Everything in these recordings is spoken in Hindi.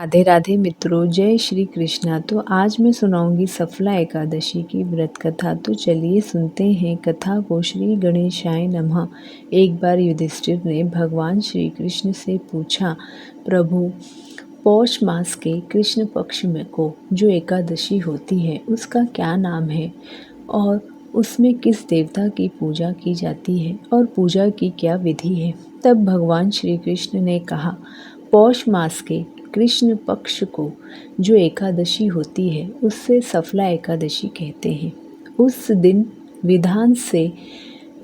राधे राधे मित्रों, जय श्री कृष्णा। तो आज मैं सुनाऊंगी सफला एकादशी की व्रत कथा। तो चलिए सुनते हैं कथा को। श्री गणेशाय नमः। एक बार युधिष्ठिर ने भगवान श्री कृष्ण से पूछा, प्रभु, पौष मास के कृष्ण पक्ष में को जो एकादशी होती है उसका क्या नाम है और उसमें किस देवता की पूजा की जाती है और पूजा की क्या विधि है। तब भगवान श्री कृष्ण ने कहा, पौष मास के कृष्ण पक्ष को जो एकादशी होती है उससे सफला एकादशी कहते हैं। उस दिन विधान से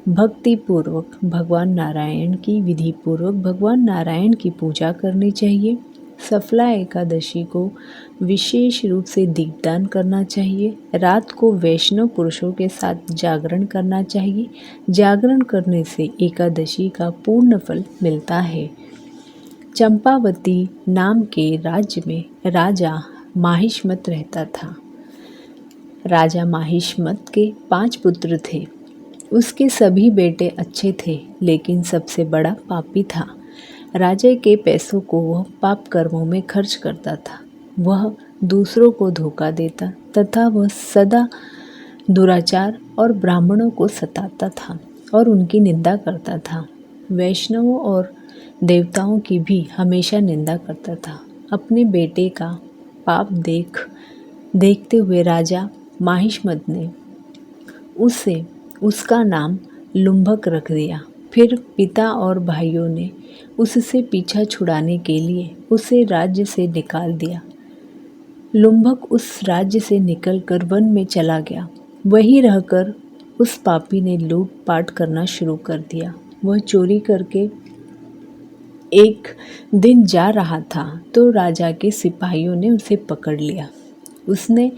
भक्ति पूर्वक भगवान नारायण की विधि पूर्वक भगवान नारायण की पूजा करनी चाहिए। सफला एकादशी को विशेष रूप से दीपदान करना चाहिए। रात को वैष्णव पुरुषों के साथ जागरण करना चाहिए। जागरण करने से एकादशी का पूर्ण फल मिलता है। चंपावती नाम के राज्य में राजा माहिष्मत रहता था। राजा माहिष्मत के 5 पुत्र थे। उसके सभी बेटे अच्छे थे, लेकिन सबसे बड़ा पापी था। राजा के पैसों को वह पाप कर्मों में खर्च करता था। वह दूसरों को धोखा देता तथा वह सदा दुराचार और ब्राह्मणों को सताता था और उनकी निंदा करता था। वैष्णवों और देवताओं की भी हमेशा निंदा करता था। अपने बेटे का पाप देखते हुए राजा माहिष्मत ने उसका नाम लुम्भक रख दिया। फिर पिता और भाइयों ने उससे पीछा छुड़ाने के लिए उसे राज्य से निकाल दिया। लुम्भक उस राज्य से निकलकर वन में चला गया। वहीं रहकर उस पापी ने लूटपाट करना शुरू कर दिया। वह चोरी करके एक दिन जा रहा था तो राजा के सिपाहियों ने उसे पकड़ लिया। उसने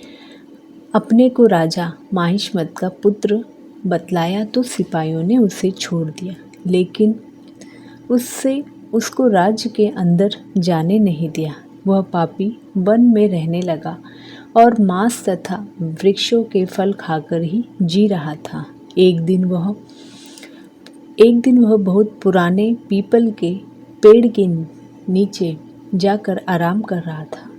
अपने को राजा माहिष्मत का पुत्र बतलाया तो सिपाहियों ने उसे छोड़ दिया, लेकिन उसको राज्य के अंदर जाने नहीं दिया। वह पापी वन में रहने लगा और मांस तथा वृक्षों के फल खाकर ही जी रहा था। एक दिन वह बहुत पुराने पीपल के पेड़ के नीचे जाकर आराम कर रहा था।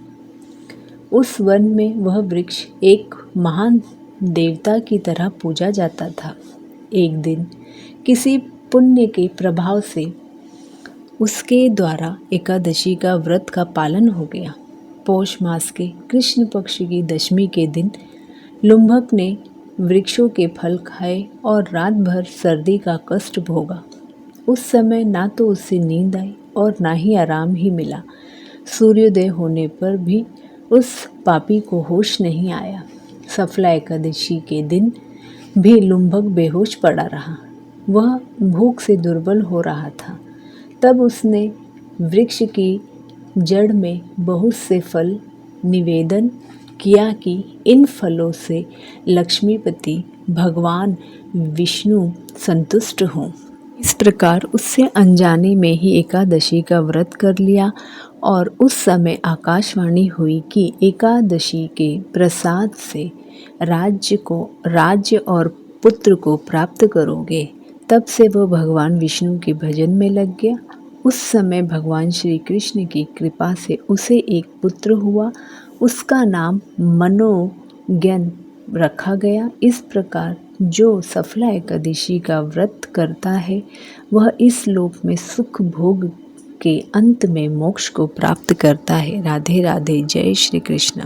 उस वन में वह वृक्ष एक महान देवता की तरह पूजा जाता था। एक दिन किसी पुण्य के प्रभाव से उसके द्वारा एकादशी का व्रत का पालन हो गया। पौष मास के कृष्ण पक्ष की दशमी के दिन लुम्भक ने वृक्षों के फल खाए और रात भर सर्दी का कष्ट भोगा। उस समय ना तो उससे नींद आई और ना ही आराम ही मिला। सूर्योदय होने पर भी उस पापी को होश नहीं आया। सफला एकादशी के दिन भी लुम्भक बेहोश पड़ा रहा। वह भूख से दुर्बल हो रहा था। तब उसने वृक्ष की जड़ में बहुत से फल निवेदन किया कि इन फलों से लक्ष्मीपति भगवान विष्णु संतुष्ट हों। इस प्रकार उससे अनजाने में ही एकादशी का व्रत कर लिया और उस समय आकाशवाणी हुई कि एकादशी के प्रसाद से राज्य और पुत्र को प्राप्त करोगे। तब से वह भगवान विष्णु के भजन में लग गया। उस समय भगवान श्री कृष्ण की कृपा से उसे एक पुत्र हुआ। उसका नाम मनोज्ञन रखा गया। इस प्रकार जो सफला एकादशी का व्रत करता है वह इस लोक में सुख भोग के अंत में मोक्ष को प्राप्त करता है। राधे राधे। जय श्री कृष्ण।